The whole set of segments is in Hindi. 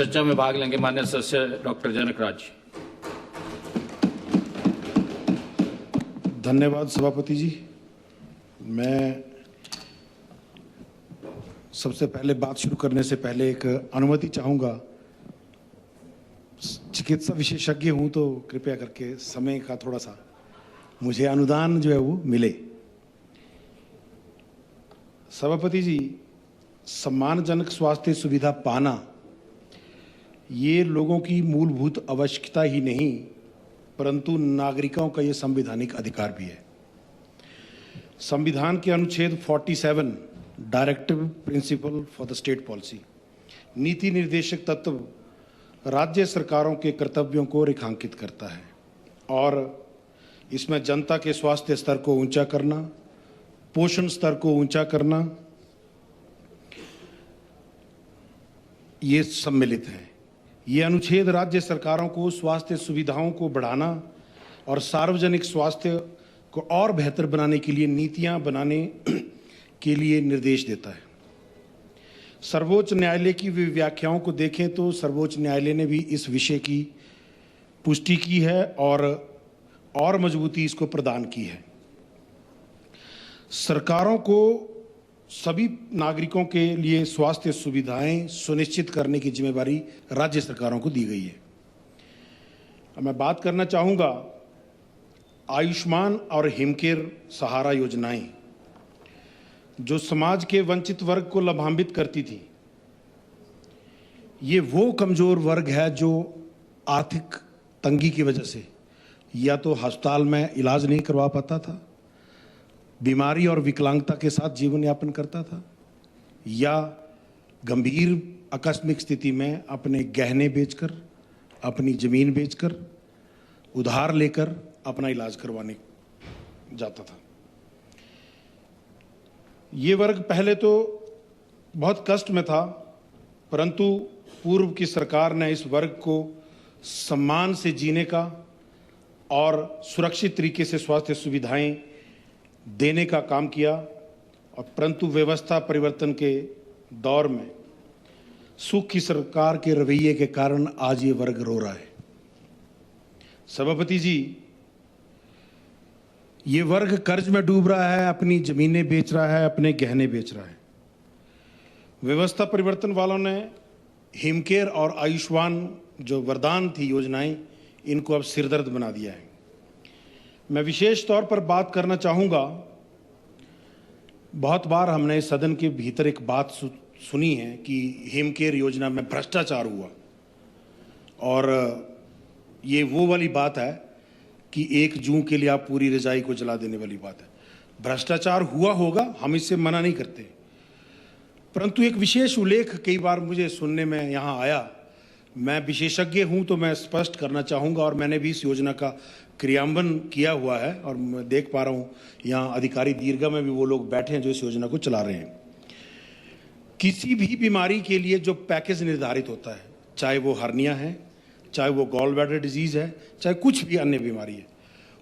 चर्चा में भाग लेंगे माननीय सदस्य डॉक्टर जनक राज। धन्यवाद सभापति जी। मैं सबसे पहले बात शुरू करने से पहले एक अनुमति चाहूँगा। चिकित्सा विशेषज्ञ हूँ तो कृपया करके समय का थोड़ा सा मुझे अनुदान जो है वो मिले। सभापति जी, सम्मानजनक स्वास्थ्य सुविधा पाना ये लोगों की मूलभूत आवश्यकता ही नहीं परंतु नागरिकों का ये संवैधानिक अधिकार भी है। संविधान के अनुच्छेद 47 directive principle for the state policy नीति निर्देशक तत्व राज्य सरकारों के कर्तव्यों को रेखांकित करता है और इसमें जनता के स्वास्थ्य स्तर को ऊंचा करना, पोषण स्तर को ऊंचा करना ये सम्मिलित है। ये अनुच्छेद राज्य सरकारों को स्वास्थ्य सुविधाओं को बढ़ाना और सार्वजनिक स्वास्थ्य को और बेहतर बनाने के लिए नीतियां बनाने के लिए निर्देश देता है। सर्वोच्च न्यायालय की व्याख्याओं को देखें तो सर्वोच्च न्यायालय ने भी इस विषय की पुष्टि की है और मजबूती इसको प्रदान की है। सरकारों को सभी नागरिकों के लिए स्वास्थ्य सुविधाएं सुनिश्चित करने की जिम्मेदारी राज्य सरकारों को दी गई है। अब मैं बात करना चाहूँगा आयुष्मान और हिमकेयर सहारा योजनाएं जो समाज के वंचित वर्ग को लाभान्वित करती थी। ये वो कमजोर वर्ग है जो आर्थिक तंगी की वजह से या तो अस्पताल में इलाज नहीं करवा पाता था, बीमारी और विकलांगता के साथ जीवन यापन करता था या गंभीर आकस्मिक स्थिति में अपने गहने बेचकर, अपनी जमीन बेचकर, उधार लेकर अपना इलाज करवाने जाता था। ये वर्ग पहले तो बहुत कष्ट में था परंतु पूर्व की सरकार ने इस वर्ग को सम्मान से जीने का और सुरक्षित तरीके से स्वास्थ्य सुविधाएं देने का काम किया और परंतु व्यवस्था परिवर्तन के दौर में सुख की सरकार के रवैये के कारण आज ये वर्ग रो रहा है। सभापति जी, ये वर्ग कर्ज में डूब रहा है, अपनी जमीनें बेच रहा है, अपने गहने बेच रहा है। व्यवस्था परिवर्तन वालों ने हिमकेयर और आयुष्मान जो वरदान थी योजनाएं, इनको अब सिरदर्द बना दिया है। मैं विशेष तौर पर बात करना चाहूँगा, बहुत बार हमने सदन के भीतर एक बात सुनी है कि हिमकेयर योजना में भ्रष्टाचार हुआ और ये वो वाली बात है कि 1 जून के लिए आप पूरी रजाई को जला देने वाली बात है। भ्रष्टाचार हुआ होगा, हम इससे मना नहीं करते, परंतु एक विशेष उल्लेख कई बार मुझे सुनने में यहाँ आया। मैं विशेषज्ञ हूँ तो मैं स्पष्ट करना चाहूँगा और मैंने भी इस योजना का क्रियान्वयन किया हुआ है और मैं देख पा रहा हूँ यहाँ अधिकारी दीर्घा में भी वो लोग बैठे हैं जो इस योजना को चला रहे हैं। किसी भी बीमारी के लिए जो पैकेज निर्धारित होता है, चाहे वो हर्निया है, चाहे वो गॉल ब्लैडर डिजीज़ है, चाहे कुछ भी अन्य बीमारी है,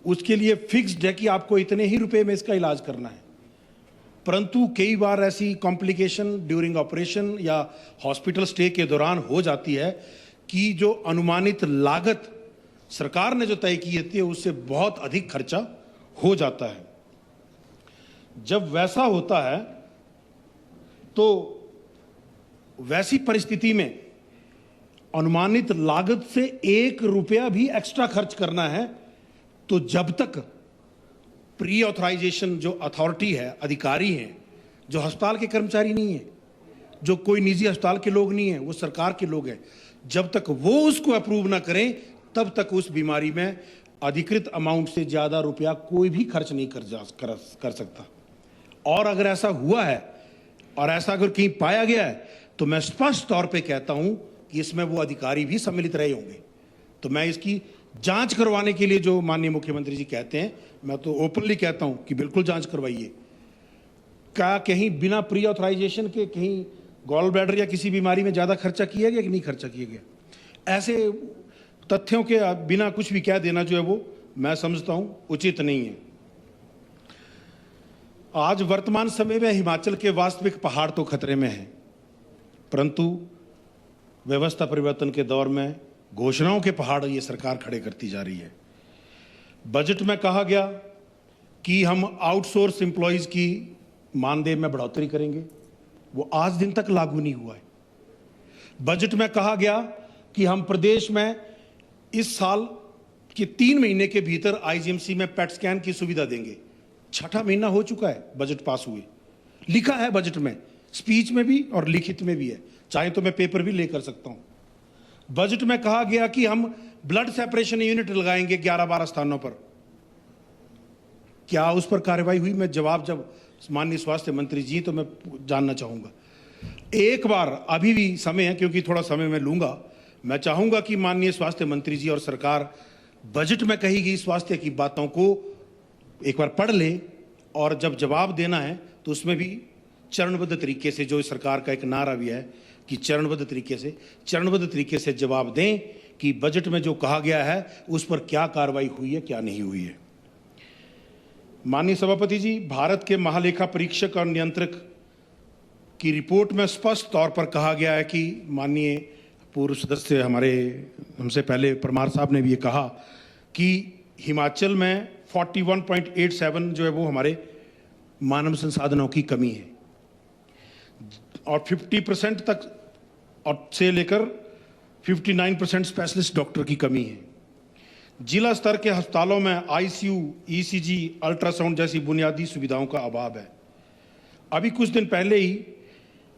उसके लिए फिक्स्ड है कि आपको इतने ही रुपए में इसका इलाज करना है। परंतु कई बार ऐसी कॉम्प्लिकेशन ड्यूरिंग ऑपरेशन या हॉस्पिटल स्टे के दौरान हो जाती है कि जो अनुमानित लागत सरकार ने जो तय की है उससे बहुत अधिक खर्चा हो जाता है। जब वैसा होता है तो वैसी परिस्थिति में अनुमानित लागत से 1 रुपया भी एक्स्ट्रा खर्च करना है तो जब तक प्री ऑथराइजेशन जो अथॉरिटी है, अधिकारी हैं, जो अस्पताल के कर्मचारी नहीं है, जो कोई निजी अस्पताल के लोग नहीं है, वो सरकार के लोग हैं, जब तक वो उसको अप्रूव ना करें तब तक उस बीमारी में अधिकृत अमाउंट से ज़्यादा रुपया कोई भी खर्च नहीं कर सकता। और अगर ऐसा हुआ है और ऐसा अगर कहीं पाया गया है तो मैं स्पष्ट तौर पे कहता हूं कि इसमें वो अधिकारी भी सम्मिलित रहे होंगे। तो मैं इसकी जांच करवाने के लिए जो माननीय मुख्यमंत्री जी कहते हैं, मैं तो ओपनली कहता हूं कि बिल्कुल जांच करवाइए। क्या कहीं बिना प्री ऑथराइजेशन के कहीं गॉल ब्लैडर या किसी बीमारी में ज़्यादा खर्चा किया गया कि नहीं खर्चा किया गया? ऐसे तथ्यों के बिना कुछ भी कह देना जो है वो मैं समझता हूं उचित नहीं है। आज वर्तमान समय में हिमाचल के वास्तविक पहाड़ तो खतरे में हैं, परंतु व्यवस्था परिवर्तन के दौर में घोषणाओं के पहाड़ ये सरकार खड़े करती जा रही है। बजट में कहा गया कि हम आउटसोर्स एम्प्लॉयज़ की मानदेय में बढ़ोतरी करेंगे, वो आज दिन तक लागू नहीं हुआ है। बजट में कहा गया कि हम प्रदेश में इस साल के 3 महीने के भीतर आईजीएमसी में पेट स्कैन की सुविधा देंगे। 6ठा महीना हो चुका है बजट पास हुए, लिखा है बजट में, स्पीच में भी और लिखित में भी है, चाहे तो मैं पेपर भी लेकर सकता हूं। बजट में कहा गया कि हम ब्लड सेपरेशन यूनिट लगाएंगे 11-12 स्थानों पर। क्या उस पर कार्रवाई हुई? मैं जवाब जब माननीय स्वास्थ्य मंत्री जी तो मैं जानना चाहूंगा। एक बार अभी भी समय है, क्योंकि थोड़ा समय मैं लूंगा, मैं चाहूंगा कि माननीय स्वास्थ्य मंत्री जी और सरकार बजट में कही गई स्वास्थ्य की बातों को एक बार पढ़ ले और जब जवाब देना है तो उसमें भी चरणबद्ध तरीके से, जो सरकार का एक नारा भी है कि चरणबद्ध तरीके से जवाब दें कि बजट में जो कहा गया है उस पर क्या कार्रवाई हुई है, क्या नहीं हुई है। माननीय सभापति जी, भारत के महालेखा परीक्षक और नियंत्रक की रिपोर्ट में स्पष्ट तौर पर कहा गया है कि माननीय पूर्व सदस्य हमारे हमसे पहले परमार साहब ने भी ये कहा कि हिमाचल में 41.87 जो है वो हमारे मानव संसाधनों की कमी है और 50% तक और से लेकर 59% स्पेशलिस्ट डॉक्टर की कमी है। जिला स्तर के अस्पतालों में आईसीयू, ईसीजी, अल्ट्रासाउंड जैसी बुनियादी सुविधाओं का अभाव है। अभी कुछ दिन पहले ही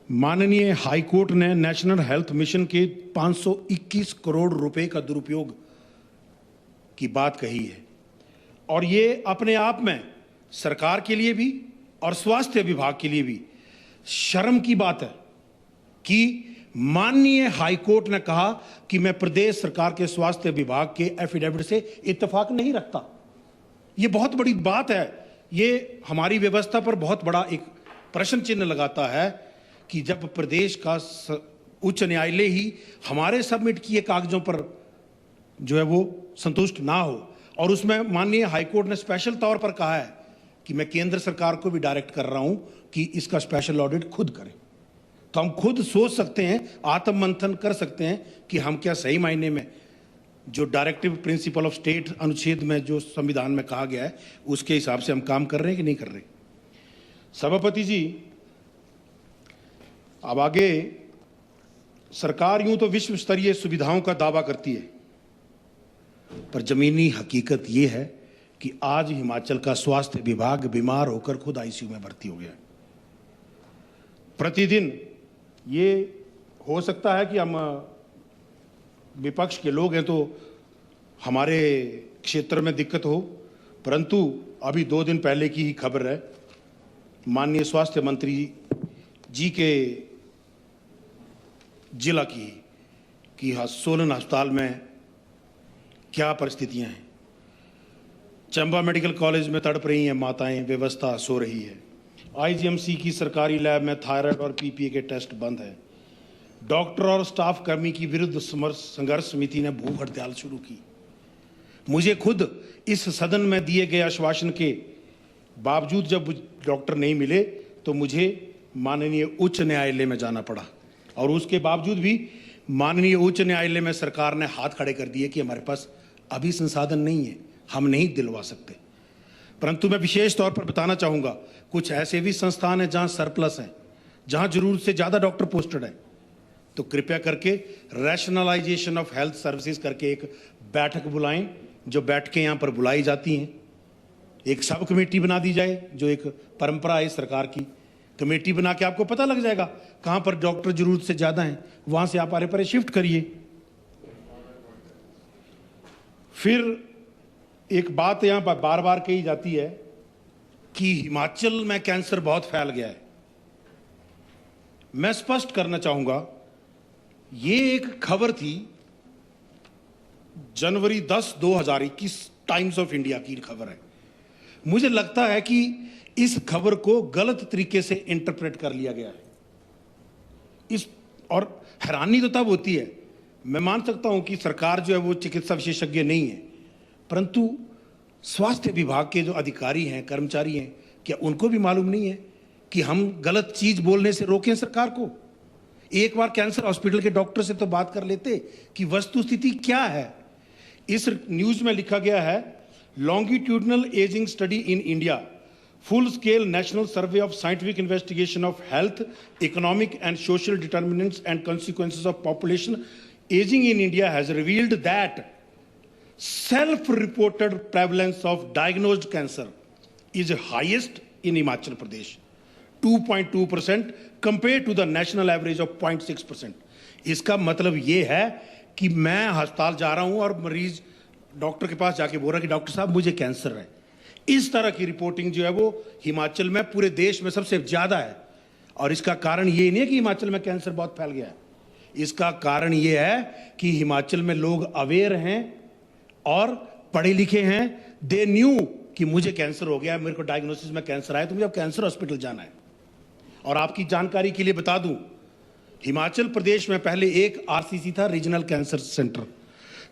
माननीय हाईकोर्ट ने नेशनल हेल्थ मिशन के 521 करोड़ रुपए का दुरुपयोग की बात कही है और ये अपने आप में सरकार के लिए भी और स्वास्थ्य विभाग के लिए भी शर्म की बात है कि माननीय हाईकोर्ट ने कहा कि मैं प्रदेश सरकार के स्वास्थ्य विभाग के एफिडेविट से इत्तेफाक नहीं रखता। ये बहुत बड़ी बात है। ये हमारी व्यवस्था पर बहुत बड़ा एक प्रश्न चिन्ह लगाता है कि जब प्रदेश का उच्च न्यायालय ही हमारे सबमिट किए कागजों पर जो है वो संतुष्ट ना हो और उसमें माननीय हाईकोर्ट ने स्पेशल तौर पर कहा है कि मैं केंद्र सरकार को भी डायरेक्ट कर रहा हूं कि इसका स्पेशल ऑडिट खुद करें, तो हम खुद सोच सकते हैं, आत्म मंथन कर सकते हैं कि हम क्या सही मायने में जो डायरेक्टिव प्रिंसिपल ऑफ स्टेट अनुच्छेद में जो संविधान में कहा गया है उसके हिसाब से हम काम कर रहे हैं कि नहीं कर रहे। सभापति जी, अब आगे सरकार यूं तो विश्व स्तरीय सुविधाओं का दावा करती है, पर जमीनी हकीकत यह है कि आज हिमाचल का स्वास्थ्य विभाग बीमार होकर खुद आईसीयू में भर्ती हो गया है। प्रतिदिन ये हो सकता है कि हम विपक्ष के लोग हैं तो हमारे क्षेत्र में दिक्कत हो, परंतु अभी 2 दिन पहले की ही खबर है, माननीय स्वास्थ्य मंत्री जी के जिला की कि सोलन अस्पताल में क्या परिस्थितियां हैं। चंबा मेडिकल कॉलेज में तड़प रही हैं माताएं, व्यवस्था सो रही है। आईजीएमसी की सरकारी लैब में थायराइड और पीपीए के टेस्ट बंद है। डॉक्टर और स्टाफ कर्मी की विरुद्ध संघर्ष समिति ने भूख हड़ताल शुरू की। मुझे खुद इस सदन में दिए गए आश्वासन के बावजूद जब डॉक्टर नहीं मिले तो मुझे माननीय उच्च न्यायालय में जाना पड़ा और उसके बावजूद भी माननीय उच्च न्यायालय में सरकार ने हाथ खड़े कर दिए कि हमारे पास अभी संसाधन नहीं है, हम नहीं दिलवा सकते। परंतु मैं विशेष तौर पर बताना चाहूँगा, कुछ ऐसे भी संस्थान हैं जहाँ सरप्लस हैं, जहाँ जरूरत से ज़्यादा डॉक्टर पोस्टेड है, तो कृपया करके रैशनलाइजेशन ऑफ हेल्थ सर्विसेज करके एक बैठक बुलाएं, जो बैठकें यहाँ पर बुलाई जाती हैं। एक सब कमेटी बना दी जाए, जो एक परंपरा है सरकार की, कमेटी बना के आपको पता लग जाएगा कहाँ पर डॉक्टर जरूरत से ज़्यादा हैं, वहाँ से आप आरे परे शिफ्ट करिए। फिर एक बात यहाँ पर बार बार कही जाती है कि हिमाचल में कैंसर बहुत फैल गया है। मैं स्पष्ट करना चाहूंगा, ये एक खबर थी जनवरी 10, 2021 टाइम्स ऑफ इंडिया की खबर है। मुझे लगता है कि इस खबर को गलत तरीके से इंटरप्रेट कर लिया गया है। और हैरानी तो तब होती है, मैं मान सकता हूं कि सरकार जो है वो चिकित्सा विशेषज्ञ नहीं है, परंतु स्वास्थ्य विभाग के जो अधिकारी हैं, कर्मचारी हैं, क्या उनको भी मालूम नहीं है कि हम गलत चीज बोलने से रोकें सरकार को? एक बार कैंसर हॉस्पिटल के डॉक्टर से तो बात कर लेते कि वस्तुस्थिति क्या है। इस न्यूज में लिखा गया है, longitudinal ageing study in India, full scale national survey of scientific investigation of health, economic and social determinants and consequences of population aging in India has revealed that self-reported prevalence of diagnosed cancer is highest in Himachal Pradesh, 2.2% compared to the national average of 0.6%. इसका मतलब ये है कि मैं अस्पताल जा रहा हूं और मरीज डॉक्टर के पास जाके बोल रहा है कि डॉक्टर साहब मुझे कैंसर है। इस तरह की रिपोर्टिंग जो है वो हिमाचल में पूरे देश में सबसे ज्यादा है। और इसका कारण ये नहीं है कि हिमाचल में कैंसर बहुत फैल गया है, इसका कारण ये है कि हिमाचल में लोग अवेयर हैं और पढ़े लिखे हैं। दे न्यू कि मुझे कैंसर हो गया है, मेरे को डायग्नोसिस में कैंसर आया, तो मुझे अब कैंसर हॉस्पिटल जाना है। और आपकी जानकारी के लिए बता दूं, हिमाचल प्रदेश में पहले एक आरसीसी था, रीजनल कैंसर सेंटर,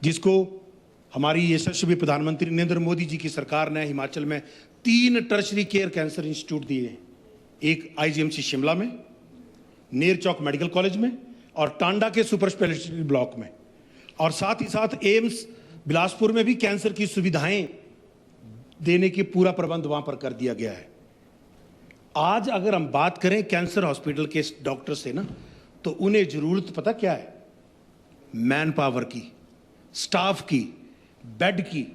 जिसको हमारी यशस्वी प्रधानमंत्री नरेंद्र मोदी जी की सरकार ने हिमाचल में 3 टर्शरी केयर कैंसर इंस्टीट्यूट दिए। एक आईजीएमसी शिमला में, नेर चौक मेडिकल कॉलेज में और टांडा के सुपर स्पेशलिटी ब्लॉक में, और साथ ही साथ एम्स बिलासपुर में भी कैंसर की सुविधाएं देने की पूरा प्रबंध वहां पर कर दिया गया है। आज अगर हम बात करें कैंसर हॉस्पिटल के डॉक्टर से ना, तो उन्हें जरूरत पता क्या है? मैन पावर की, स्टाफ की, बेड की,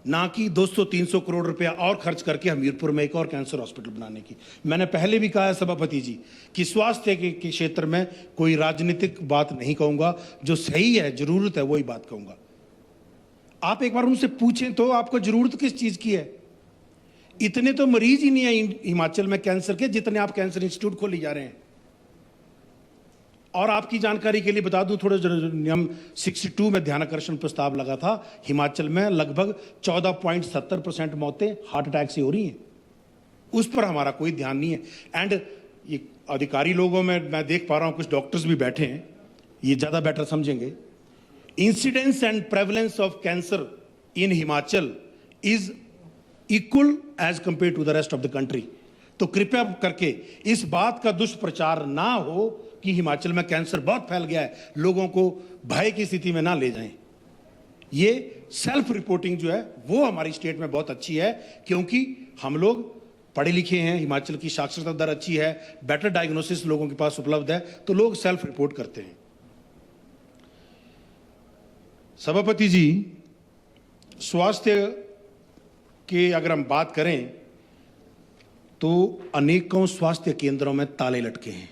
ना कि 200-300 करोड़ रुपया और खर्च करके हमीरपुर में एक और कैंसर हॉस्पिटल बनाने की। मैंने पहले भी कहा है सभापति जी कि स्वास्थ्य के क्षेत्र में कोई राजनीतिक बात नहीं कहूंगा, जो सही है, जरूरत है, वही बात कहूंगा। आप एक बार उनसे पूछें तो आपको जरूरत किस चीज की है? इतने तो मरीज ही नहीं है हिमाचल में कैंसर के जितने आप कैंसर इंस्टीट्यूट खोली जा रहे हैं। और आपकी जानकारी के लिए बता दूं, थोड़े नियम 62 में ध्यानाकर्षण प्रस्ताव लगा था, हिमाचल में लगभग 14.70% मौतें हार्ट अटैक से हो रही हैं। उस पर हमारा कोई ध्यान नहीं है। एंड ये अधिकारी लोगों में मैं देख पा रहा हूं कुछ डॉक्टर्स भी बैठे हैं, ये ज्यादा बेटर समझेंगे। Incidence and prevalence of cancer in Himachal is equal as compare to the rest of the country. तो कृपया करके इस बात का दुष्प्रचार ना हो कि हिमाचल में कैंसर बहुत फैल गया है, लोगों को भय की स्थिति में ना ले जाएं। ये सेल्फ रिपोर्टिंग जो है वो हमारी स्टेट में बहुत अच्छी है, क्योंकि हम लोग पढ़े लिखे हैं, हिमाचल की साक्षरता दर अच्छी है, बेटर डायग्नोसिस लोगों के पास उपलब्ध है, तो लोग सेल्फ रिपोर्ट करते हैं। सभापति जी, स्वास्थ्य के अगर हम बात करें तो अनेकों स्वास्थ्य केंद्रों में ताले लटके हैं।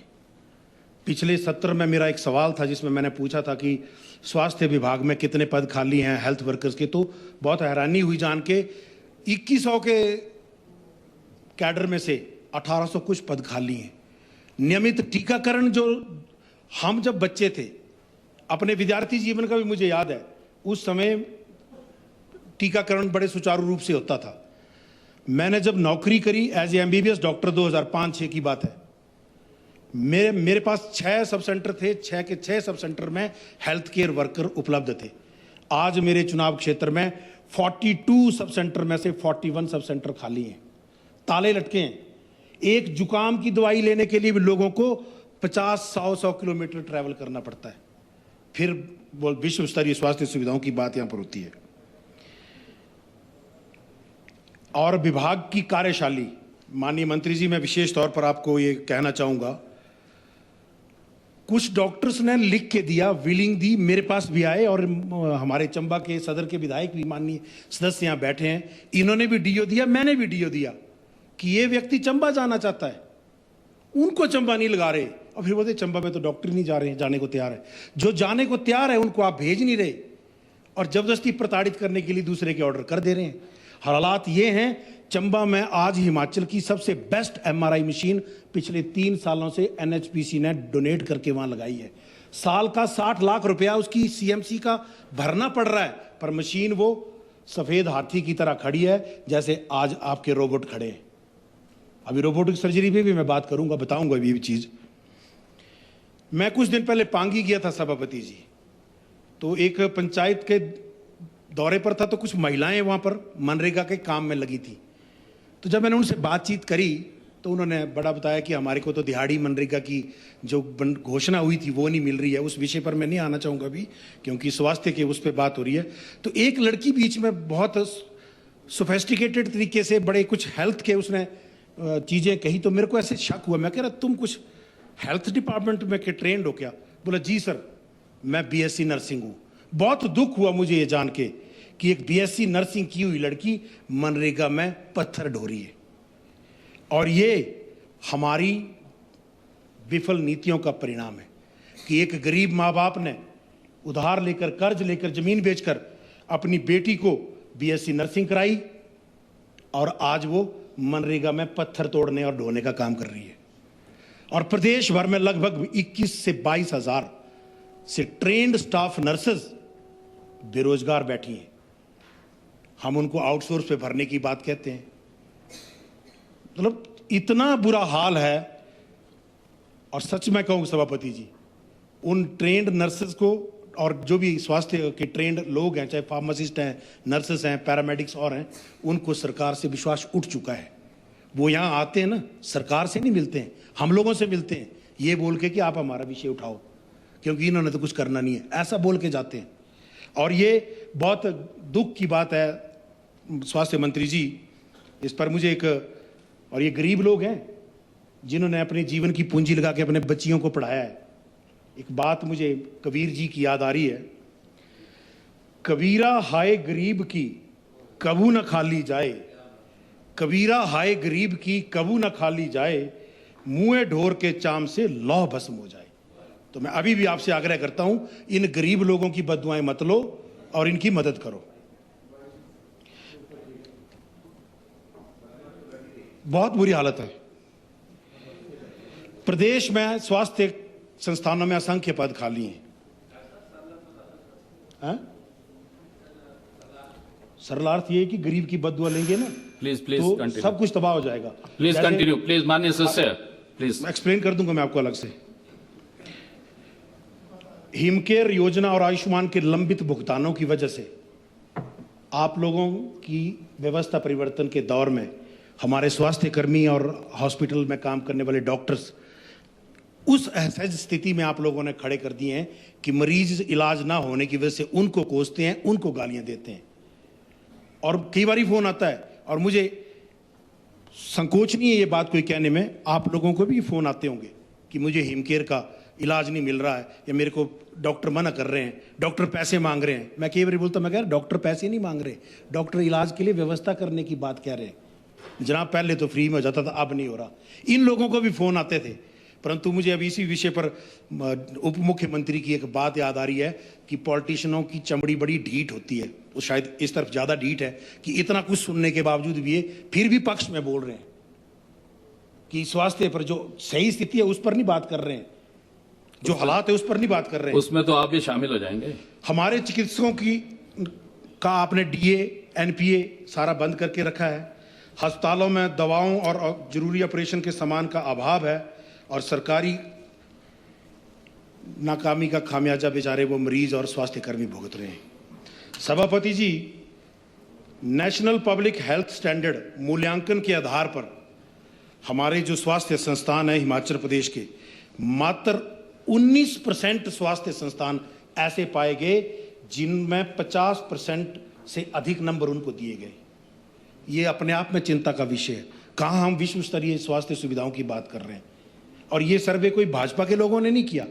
पिछले सत्र में मेरा एक सवाल था जिसमें मैंने पूछा था कि स्वास्थ्य विभाग में कितने पद खाली हैं हेल्थ वर्कर्स के, तो बहुत हैरानी हुई जान के 2100 के कैडर में से 1800 कुछ पद खाली हैं। नियमित टीकाकरण, जो हम जब बच्चे थे, अपने विद्यार्थी जीवन का भी मुझे याद है, उस समय टीकाकरण बड़े सुचारू रूप से होता था। मैंने जब नौकरी करी एज ए एमबीबीएस डॉक्टर, 2005-6 की बात है, मेरे पास 6 सब सेंटर थे, 6 के 6 सब सेंटर में हेल्थ केयर वर्कर उपलब्ध थे। आज मेरे चुनाव क्षेत्र में 42 सब सेंटर में से 41 सब सेंटर खाली हैं, ताले लटके हैं। एक जुकाम की दवाई लेने के लिए भी लोगों को 50-100 किलोमीटर ट्रैवल करना पड़ता है। फिर वो विश्व स्तरीय स्वास्थ्य सुविधाओं की बात यहां पर होती है। और विभाग की कार्यशाली, माननीय मंत्री जी, मैं विशेष तौर पर आपको ये कहना चाहूंगा, कुछ डॉक्टर्स ने लिख के दिया, विलिंग दी, मेरे पास भी आए, और हमारे चंबा के सदर के विधायक भी माननीय सदस्य यहाँ बैठे हैं, इन्होंने भी डीओ दिया, मैंने भी डीओ दिया कि ये व्यक्ति चंबा जाना चाहता है, उनको चंबा नहीं लगा रहे। और फिर बोलते चंबा में तो डॉक्टर नहीं जा रहे, जाने को तैयार है। जो जाने को तैयार है उनको आप भेज नहीं रहे और जबरदस्ती प्रताड़ित करने के लिए दूसरे के ऑर्डर कर दे रहे हैं। हालात ये हैं, चंबा में आज हिमाचल की सबसे बेस्ट एमआरआई मशीन पिछले 3 सालों से एनएचपीसी ने डोनेट करके वहां लगाई है। साल का 60 लाख रुपया उसकी सीएमसी का भरना पड़ रहा है, पर मशीन वो सफेद हाथी की तरह खड़ी है, जैसे आज आपके रोबोट खड़े हैं। अभी रोबोटिक सर्जरी पे भी मैं बात करूंगा, बताऊंगा ये भी चीज। मैं कुछ दिन पहले पांगी गया था सभापति जी, तो एक पंचायत के दौरे पर था, तो कुछ महिलाएं वहां पर मनरेगा के काम में लगी थी। तो जब मैंने उनसे बातचीत करी तो उन्होंने बड़ा बताया कि हमारे को तो दिहाड़ी मनरेगा की जो घोषणा हुई थी वो नहीं मिल रही है। उस विषय पर मैं नहीं आना चाहूँगा अभी, क्योंकि स्वास्थ्य के उस पर बात हो रही है। तो एक लड़की बीच में बहुत सोफेस्टिकेटेड तरीके से बड़े कुछ हेल्थ के उसने चीज़ें कही, तो मेरे को ऐसे शक हुआ। मैं कह रहा तुम कुछ हेल्थ डिपार्टमेंट में के ट्रेंड हो क्या? बोला जी सर, मैं बीएससी नर्सिंग हूँ। बहुत दुख हुआ मुझे ये जान के कि एक बीएससी नर्सिंग की हुई लड़की मनरेगा में पत्थर ढो रही है। और ये हमारी विफल नीतियों का परिणाम है कि एक गरीब माँ बाप ने उधार लेकर, कर्ज लेकर, जमीन बेचकर अपनी बेटी को बीएससी नर्सिंग कराई और आज वो मनरेगा में पत्थर तोड़ने और ढोने का काम कर रही है। और प्रदेश भर में लगभग 21 से 22 हजार से ट्रेंड स्टाफ नर्सेज बेरोजगार बैठी हैं। हम उनको आउटसोर्स पे भरने की बात कहते हैं। मतलब इतना बुरा हाल है। और सच में कहूँ सभापति जी, उन ट्रेंड नर्सेज को और जो भी स्वास्थ्य के ट्रेंड लोग हैं, चाहे फार्मासिस्ट हैं, नर्सेस हैं, पैरामेडिक्स और हैं, उनको सरकार से विश्वास उठ चुका है। वो यहाँ आते हैं ना, सरकार से नहीं मिलते हैं, हम लोगों से मिलते हैं, ये बोल के कि आप हमारा विषय उठाओ क्योंकि इन्होंने तो कुछ करना नहीं है, ऐसा बोल के जाते हैं। और ये बहुत दुख की बात है स्वास्थ्य मंत्री जी, इस पर मुझे एक, और ये गरीब लोग हैं जिन्होंने अपने जीवन की पूंजी लगा के अपने बच्चियों को पढ़ाया है। एक बात मुझे कबीर जी की याद आ रही है, कबीरा हाय गरीब की कबू न खाली जाए, कबीरा हाय गरीब की कबू न खाली जाए, मुँह ढोर के चाम से लौह भस्म हो जाए। तो मैं अभी भी आपसे आग्रह करता हूं, इन गरीब लोगों की बद्दुआएं मत लो और इनकी मदद करो। बहुत बुरी हालत है प्रदेश में। स्वास्थ्य संस्थानों में असंख्य पद खाली हैं। सरलार्थ ये है कि गरीब की बद्दुआ लेंगे ना, प्लीज तो सब कुछ तबाह हो जाएगा। प्लीज कंटिन्यू, प्लीज माननीय सदस्य प्लीज। एक्सप्लेन कर दूंगा मैं आपको अलग से। हिमकेयर योजना और आयुष्मान के लंबित भुगतानों की वजह से आप लोगों की व्यवस्था परिवर्तन के दौर में हमारे स्वास्थ्य कर्मी और हॉस्पिटल में काम करने वाले डॉक्टर्स उस असहज स्थिति में आप लोगों ने खड़े कर दिए हैं कि मरीज इलाज ना होने की वजह से उनको कोसते हैं, उनको गालियां देते हैं। और कई बार फोन आता है और मुझे संकोच नहीं है ये बात कोई कहने में, आप लोगों को भी फोन आते होंगे कि मुझे हिमकेयर का इलाज नहीं मिल रहा है या मेरे को डॉक्टर मना कर रहे हैं, डॉक्टर पैसे मांग रहे हैं। मैं कई बार बोलता, मैं कह रहा डॉक्टर पैसे नहीं मांग रहे, डॉक्टर इलाज के लिए व्यवस्था करने की बात कह रहे हैं। जनाब पहले तो फ्री में हो जाता था, अब नहीं हो रहा। इन लोगों को भी फोन आते थे, परंतु मुझे अभी इसी विषय पर उप मुख्यमंत्री की एक बात याद आ रही है कि पॉलिटिशियनों की चमड़ी बड़ी ढीठ होती है। वो शायद इस तरफ ज़्यादा ढीठ है कि इतना कुछ सुनने के बावजूद भी ये फिर भी पक्ष में बोल रहे हैं कि स्वास्थ्य पर जो सही स्थिति है उस पर नहीं बात कर रहे हैं, जो हालात है उस पर नहीं बात कर रहे हैं। उसमें तो आप भी शामिल हो जाएंगे। हमारे चिकित्सकों का आपने डीए, एनपीए सारा बंद करके रखा है। अस्पतालों में दवाओं और जरूरी ऑपरेशन के सामान का अभाव है और सरकारी नाकामी का खामियाजा बेचारे वो मरीज और स्वास्थ्य कर्मी भुगत रहे हैं। सभापति जी, नेशनल पब्लिक हेल्थ स्टैंडर्ड मूल्यांकन के आधार पर हमारे जो स्वास्थ्य संस्थान है हिमाचल प्रदेश के, मात्र 19% स्वास्थ्य संस्थान ऐसे पाए गए जिनमें 50% से अधिक नंबर उनको दिए गए। ये अपने आप में चिंता का विषय है। कहाँ हम विश्व स्तरीय स्वास्थ्य सुविधाओं की बात कर रहे हैं। और ये सर्वे कोई भाजपा के लोगों ने नहीं किया,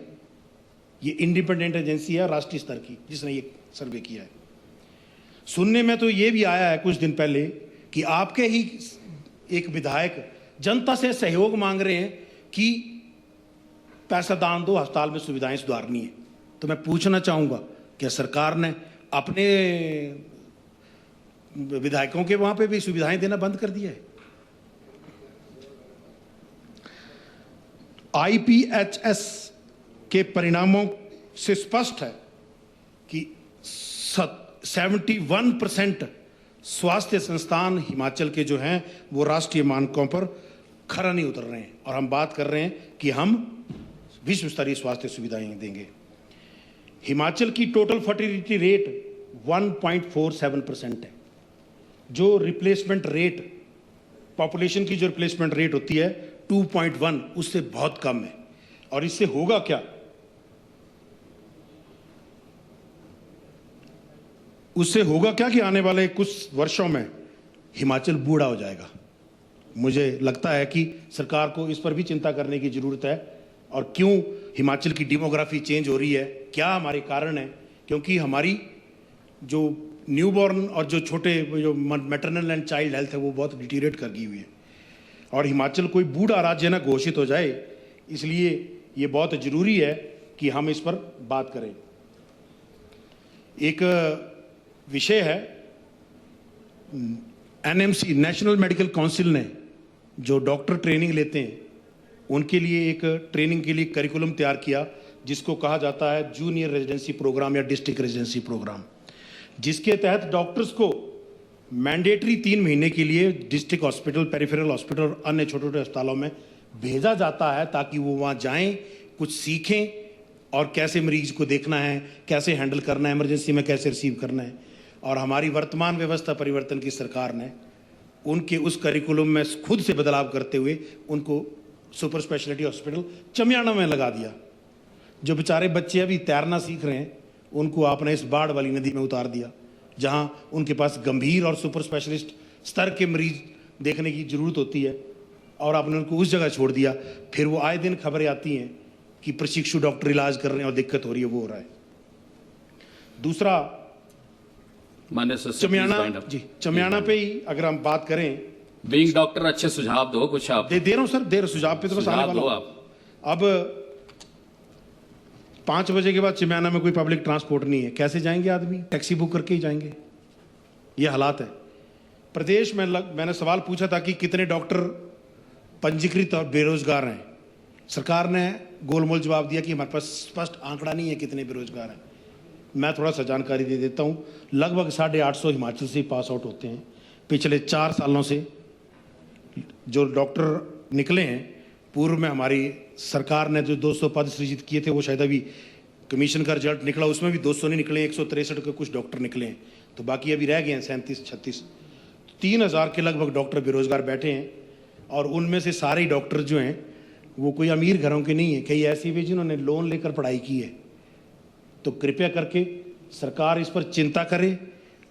ये इंडिपेंडेंट एजेंसी है राष्ट्रीय स्तर की जिसने ये सर्वे किया है। सुनने में तो ये भी आया है कुछ दिन पहले कि आपके ही एक विधायक जनता से सहयोग मांग रहे हैं कि पैसा दान दो, अस्पताल में सुविधाएं सुधारनी है। तो मैं पूछना चाहूंगा, क्या सरकार ने अपने विधायकों के वहां पे भी सुविधाएं देना बंद कर दिया है? आईपीएचएस के परिणामों से स्पष्ट है कि 71% स्वास्थ्य संस्थान हिमाचल के जो हैं वो राष्ट्रीय मानकों पर खरा नहीं उतर रहे हैं। और हम बात कर रहे हैं कि हम विश्व स्तरीय स्वास्थ्य सुविधाएं देंगे। हिमाचल की टोटल फर्टिलिटी रेट 1.47% है, जो रिप्लेसमेंट रेट पॉपुलेशन की जो रिप्लेसमेंट रेट होती है 2.1, उससे बहुत कम है। और इससे होगा क्या? उससे होगा क्या कि आने वाले कुछ वर्षों में हिमाचल बूढ़ा हो जाएगा। मुझे लगता है कि सरकार को इस पर भी चिंता करने की जरूरत है। और क्यों हिमाचल की डेमोग्राफी चेंज हो रही है, क्या हमारे कारण है? क्योंकि हमारी जो न्यूबॉर्न और जो छोटे जो मैटरनल एंड चाइल्ड हेल्थ है वो बहुत डिटीरिएट कर गई हुई है। और हिमाचल कोई बूढ़ा राज्य न घोषित हो जाए, इसलिए ये बहुत जरूरी है कि हम इस पर बात करें। एक विषय है, एनएमसी नेशनल मेडिकल काउंसिल ने जो डॉक्टर ट्रेनिंग लेते हैं उनके लिए एक ट्रेनिंग के लिए करिकुलम तैयार किया, जिसको कहा जाता है जूनियर रेजिडेंसी प्रोग्राम या डिस्ट्रिक्ट रेजिडेंसी प्रोग्राम, जिसके तहत डॉक्टर्स को मैंडेटरी 3 महीने के लिए डिस्ट्रिक्ट हॉस्पिटल, पेरिफेरल हॉस्पिटल और अन्य छोटे छोटे अस्पतालों में भेजा जाता है, ताकि वो वहाँ जाएं, कुछ सीखें और कैसे मरीज को देखना है, कैसे हैंडल करना है, इमरजेंसी में कैसे रिसीव करना है। और हमारी वर्तमान व्यवस्था परिवर्तन की सरकार ने उनके उस करिकुलम में खुद से बदलाव करते हुए उनको सुपर स्पेशलिटी हॉस्पिटल चमियाना में लगा दिया। जो बेचारे बच्चे अभी तैरना सीख रहे हैं उनको आपने इस बाढ़ वाली नदी में उतार दिया, जहां उनके पास गंभीर और सुपर स्पेशलिस्ट स्तर के मरीज देखने की जरूरत होती है, और आपने उनको उस जगह छोड़ दिया। फिर वो आए दिन खबरें आती हैं कि प्रशिक्षु डॉक्टर इलाज कर रहे हैं और दिक्कत हो रही है, वो हो रहा है। दूसरा, माननीय सदस्य, चमियाना पे ही अगर हम बात करें, बीइंग डॉक्टर अच्छे सुझाव दो कुछ आप। दे रहा हूं सर, दे रहा सुझाव पे तो बस आने वाला हूं। अब 5 बजे के बाद चिमियाना में कोई पब्लिक ट्रांसपोर्ट नहीं है, कैसे जाएंगे आदमी? टैक्सी बुक करके ही जाएंगे। ये हालात है प्रदेश में। मैंने सवाल पूछा था कि कितने डॉक्टर पंजीकृत और बेरोजगार हैं। सरकार ने गोलमोल जवाब दिया कि हमारे पास स्पष्ट आंकड़ा नहीं है कितने बेरोजगार हैं। मैं थोड़ा सा जानकारी दे देता हूँ। लगभग 850 हिमाचल से पास आउट होते हैं। पिछले 4 सालों से जो डॉक्टर निकले हैं, पूर्व में हमारी सरकार ने जो 200 पद सृजित किए थे, वो शायद अभी कमीशन का रिजल्ट निकला, उसमें भी 200 नहीं निकले, 163 के कुछ डॉक्टर निकले हैं। तो बाकी अभी रह गए हैं 37-36। 3000 के लगभग डॉक्टर बेरोजगार बैठे हैं। और उनमें से सारे डॉक्टर जो हैं वो कोई अमीर घरों के नहीं है, कई ऐसे भी जिन्होंने लोन लेकर पढ़ाई की है। तो कृपया करके सरकार इस पर चिंता करे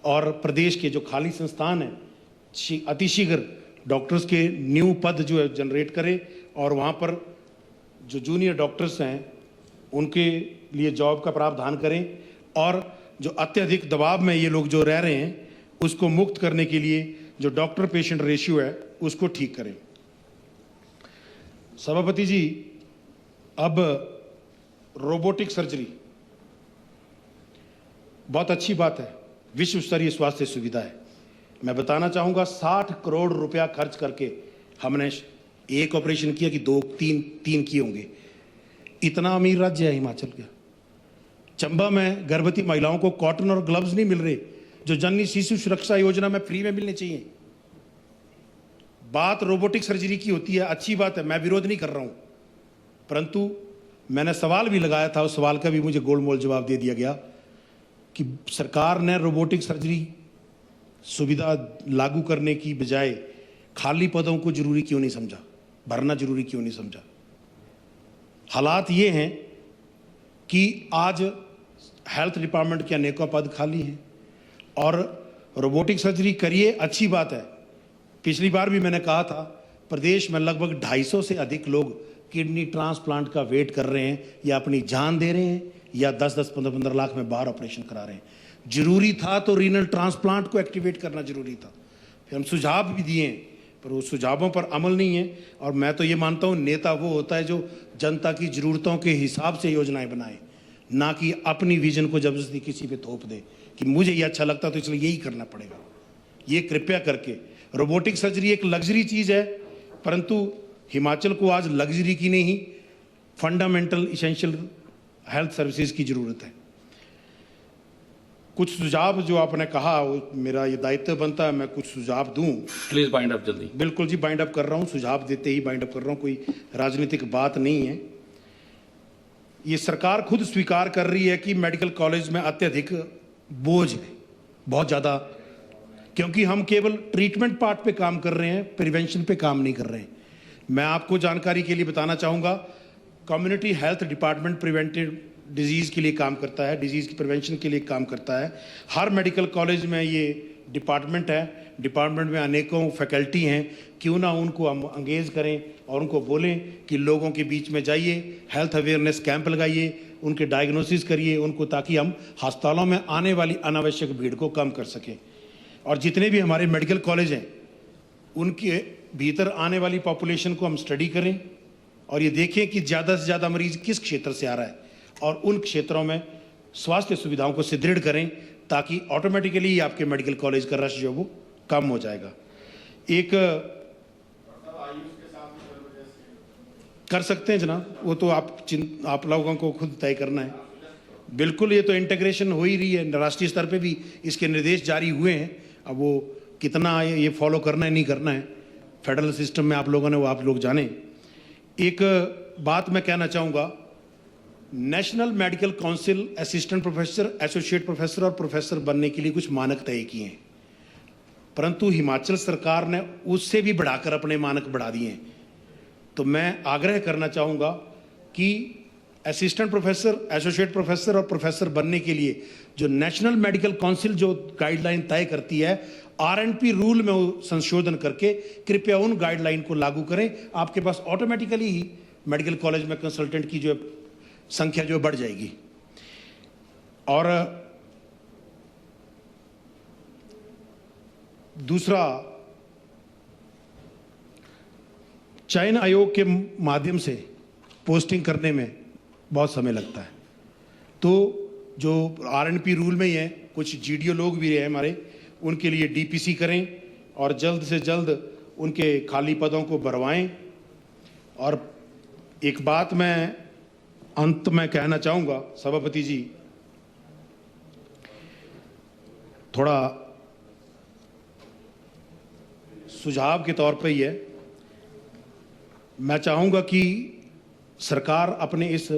और प्रदेश के जो खाली संस्थान हैं अतिशीघ्र डॉक्टर्स के न्यू पद जो है जनरेट करे, और वहाँ पर जो जूनियर डॉक्टर्स हैं उनके लिए जॉब का प्रावधान करें, और जो अत्यधिक दबाव में ये लोग जो रह रहे हैं उसको मुक्त करने के लिए जो डॉक्टर पेशेंट रेशियो है उसको ठीक करें। सभापति जी, अब रोबोटिक सर्जरी बहुत अच्छी बात है, विश्व स्तरीय स्वास्थ्य सुविधा है। मैं बताना चाहूंगा 60 करोड़ रुपया खर्च करके हमने एक ऑपरेशन किया कि 2-3 किए होंगे। इतना अमीर राज्य है हिमाचल का। चंबा में गर्भवती महिलाओं को कॉटन और ग्लव्स नहीं मिल रहे, जो जननी शिशु सुरक्षा योजना में फ्री में मिलने चाहिए। बात रोबोटिक सर्जरी की होती है, अच्छी बात है, मैं विरोध नहीं कर रहा हूं, परंतु मैंने सवाल भी लगाया था, उस सवाल का भी मुझे गोलमोल जवाब दे दिया गया कि सरकार ने रोबोटिक सर्जरी सुविधा लागू करने की बजाय खाली पदों को जरूरी क्यों नहीं समझा, भरना जरूरी क्यों नहीं समझा। हालात ये हैं कि आज हेल्थ डिपार्टमेंट के अनेकों पद खाली हैं, और रोबोटिक सर्जरी करिए, अच्छी बात है। पिछली बार भी मैंने कहा था, प्रदेश में लगभग 250 से अधिक लोग किडनी ट्रांसप्लांट का वेट कर रहे हैं, या अपनी जान दे रहे हैं, या 10-10, 15-15 लाख में बाहर ऑपरेशन करा रहे हैं। जरूरी था तो रीनल ट्रांसप्लांट को एक्टिवेट करना जरूरी था। फिर हम सुझाव भी दिए, पर उस सुझावों पर अमल नहीं है। और मैं तो ये मानता हूँ, नेता वो होता है जो जनता की जरूरतों के हिसाब से योजनाएं बनाए, ना कि अपनी विजन को जबरदस्ती किसी पे थोप दे कि मुझे ये अच्छा लगता तो इसलिए यही करना पड़ेगा। ये कृपया करके, रोबोटिक सर्जरी एक लग्जरी चीज है, परंतु हिमाचल को आज लग्जरी की नहीं, फंडामेंटल इसेंशियल हेल्थ सर्विसेज की जरूरत है। कुछ सुझाव जो आपने कहा, वो मेरा ये दायित्व बनता है मैं कुछ सुझाव दूं। प्लीज बाइंड अप जल्दी। बिल्कुल जी, बाइंड अप कर रहा हूं, सुझाव देते ही बाइंड अप कर रहा हूं, कोई राजनीतिक बात नहीं है। ये सरकार खुद स्वीकार कर रही है कि मेडिकल कॉलेज में अत्यधिक बोझ है, बहुत ज़्यादा क्योंकि हम केवल ट्रीटमेंट पार्ट पे काम कर रहे हैं, प्रिवेंशन पे काम नहीं कर रहे हैं। मैं आपको जानकारी के लिए बताना चाहूँगा, community health department preventive disease के लिए काम करता है, डिजीज़ की प्रिवेंशन के लिए काम करता है। हर मेडिकल कॉलेज में ये डिपार्टमेंट है, डिपार्टमेंट में अनेकों फैकल्टी हैं, क्यों ना उनको हम एंगेज करें और उनको बोलें कि लोगों के बीच में जाइए, हेल्थ अवेयरनेस कैंप लगाइए, उनके डायग्नोसिस करिए उनको, ताकि हम अस्पतालों में आने वाली अनावश्यक भीड़ को कम कर सकें। और जितने भी हमारे मेडिकल कॉलेज हैं उनके भीतर आने वाली पॉपुलेशन को हम स्टडी करें और ये देखें कि ज़्यादा से ज़्यादा मरीज किस क्षेत्र से आ रहा है और उन क्षेत्रों में स्वास्थ्य सुविधाओं को सुदृढ़ करें, ताकि ऑटोमेटिकली आपके मेडिकल कॉलेज का रश जो वो कम हो जाएगा। एक कर सकते हैं जनाब, वो तो आप लोगों को खुद तय करना है। बिल्कुल, ये तो इंटीग्रेशन हो ही रही है, राष्ट्रीय स्तर पे भी इसके निर्देश जारी हुए हैं। अब वो कितना ये फॉलो करना है नहीं करना है फेडरल सिस्टम में आप लोगों ने, वो आप लोग जाने। एक बात मैं कहना चाहूँगा, national medical council assistant professor, associate professor और प्रोफेसर बनने के लिए कुछ मानक तय किए हैं, परंतु हिमाचल सरकार ने उससे भी बढ़ाकर अपने मानक बढ़ा दिए हैं। तो मैं आग्रह करना चाहूँगा कि असिस्टेंट प्रोफेसर, एसोसिएट प्रोफेसर और प्रोफेसर बनने के लिए जो नेशनल मेडिकल काउंसिल जो गाइडलाइन तय करती है, RNP रूल में वो संशोधन करके कृपया उन गाइडलाइन को लागू करें। आपके पास ऑटोमेटिकली ही मेडिकल कॉलेज में कंसल्टेंट की जो संख्या जो बढ़ जाएगी। और दूसरा, चयन आयोग के माध्यम से पोस्टिंग करने में बहुत समय लगता है, तो जो RNP रूल में ही है, कुछ GDO लोग भी हैं हमारे, उनके लिए DPC करें और जल्द से जल्द उनके खाली पदों को भरवाएं। और एक बात मैं अंत में कहना चाहूँगा सभापति जी, थोड़ा सुझाव के तौर पे ही है, मैं चाहूँगा कि सरकार अपने इस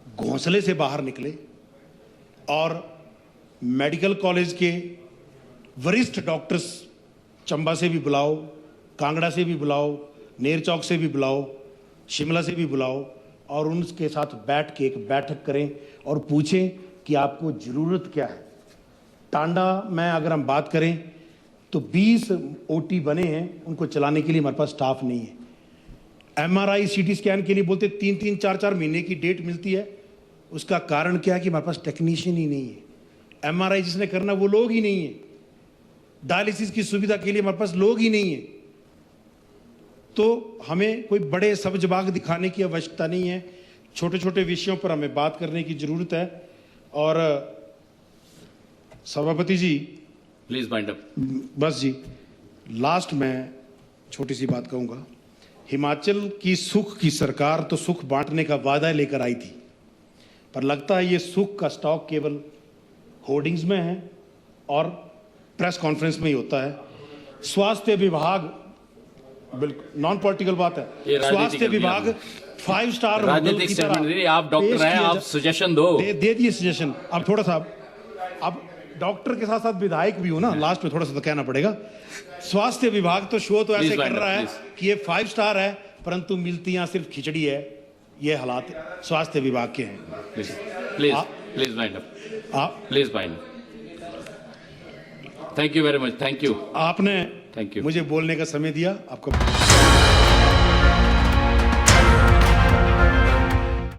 घोंसले से बाहर निकले और मेडिकल कॉलेज के वरिष्ठ डॉक्टर्स चंबा से भी बुलाओ, कांगड़ा से भी बुलाओ, नेरचौक से भी बुलाओ, शिमला से भी बुलाओ और उनके साथ बैठ के एक बैठक करें और पूछें कि आपको ज़रूरत क्या है। टांडा में अगर हम बात करें तो 20 OT बने हैं, उनको चलाने के लिए हमारे पास स्टाफ नहीं है। MRI CT स्कैन के लिए बोलते 3-3, 4-4 महीने की डेट मिलती है। उसका कारण क्या है कि हमारे पास टेक्नीशियन ही नहीं है। MRI जिसने करना वो लोग ही नहीं है। डायलिसिस की सुविधा के लिए हमारे पास लोग ही नहीं है। तो हमें कोई बड़े सब्जबाग दिखाने की आवश्यकता नहीं है, छोटे छोटे विषयों पर हमें बात करने की जरूरत है। और सभापति जी, प्लीज वाइंड अप। बस जी, लास्ट में छोटी सी बात कहूँगा। हिमाचल की सुख की सरकार तो सुख बांटने का वादा लेकर आई थी, पर लगता है ये सुख का स्टॉक केवल होर्डिंग्स में है और प्रेस कॉन्फ्रेंस में ही होता है। स्वास्थ्य विभाग, बिल्कुल नॉन पॉलिटिकल बात है, स्वास्थ्य विभाग 5 स्टार राजनीतिक स्टेटमेंट, आप डॉक्टर हैं, आप सजेशन दो। दे दिए सजेशन। अब थोड़ा सा, अब डॉक्टर के साथ साथ विधायक भी हो ना, लास्ट में थोड़ा सा तो कहना पड़ेगा। स्वास्थ्य विभाग तो शो तो ऐसे कर रहा है कि ये 5 स्टार है, परंतु मिलती यहाँ सिर्फ खिचड़ी है। ये हालात स्वास्थ्य विभाग के हैं। Please please wind up, please wind. Thank you very much, thank you. आपने थैंक यू मुझे बोलने का समय दिया, आपको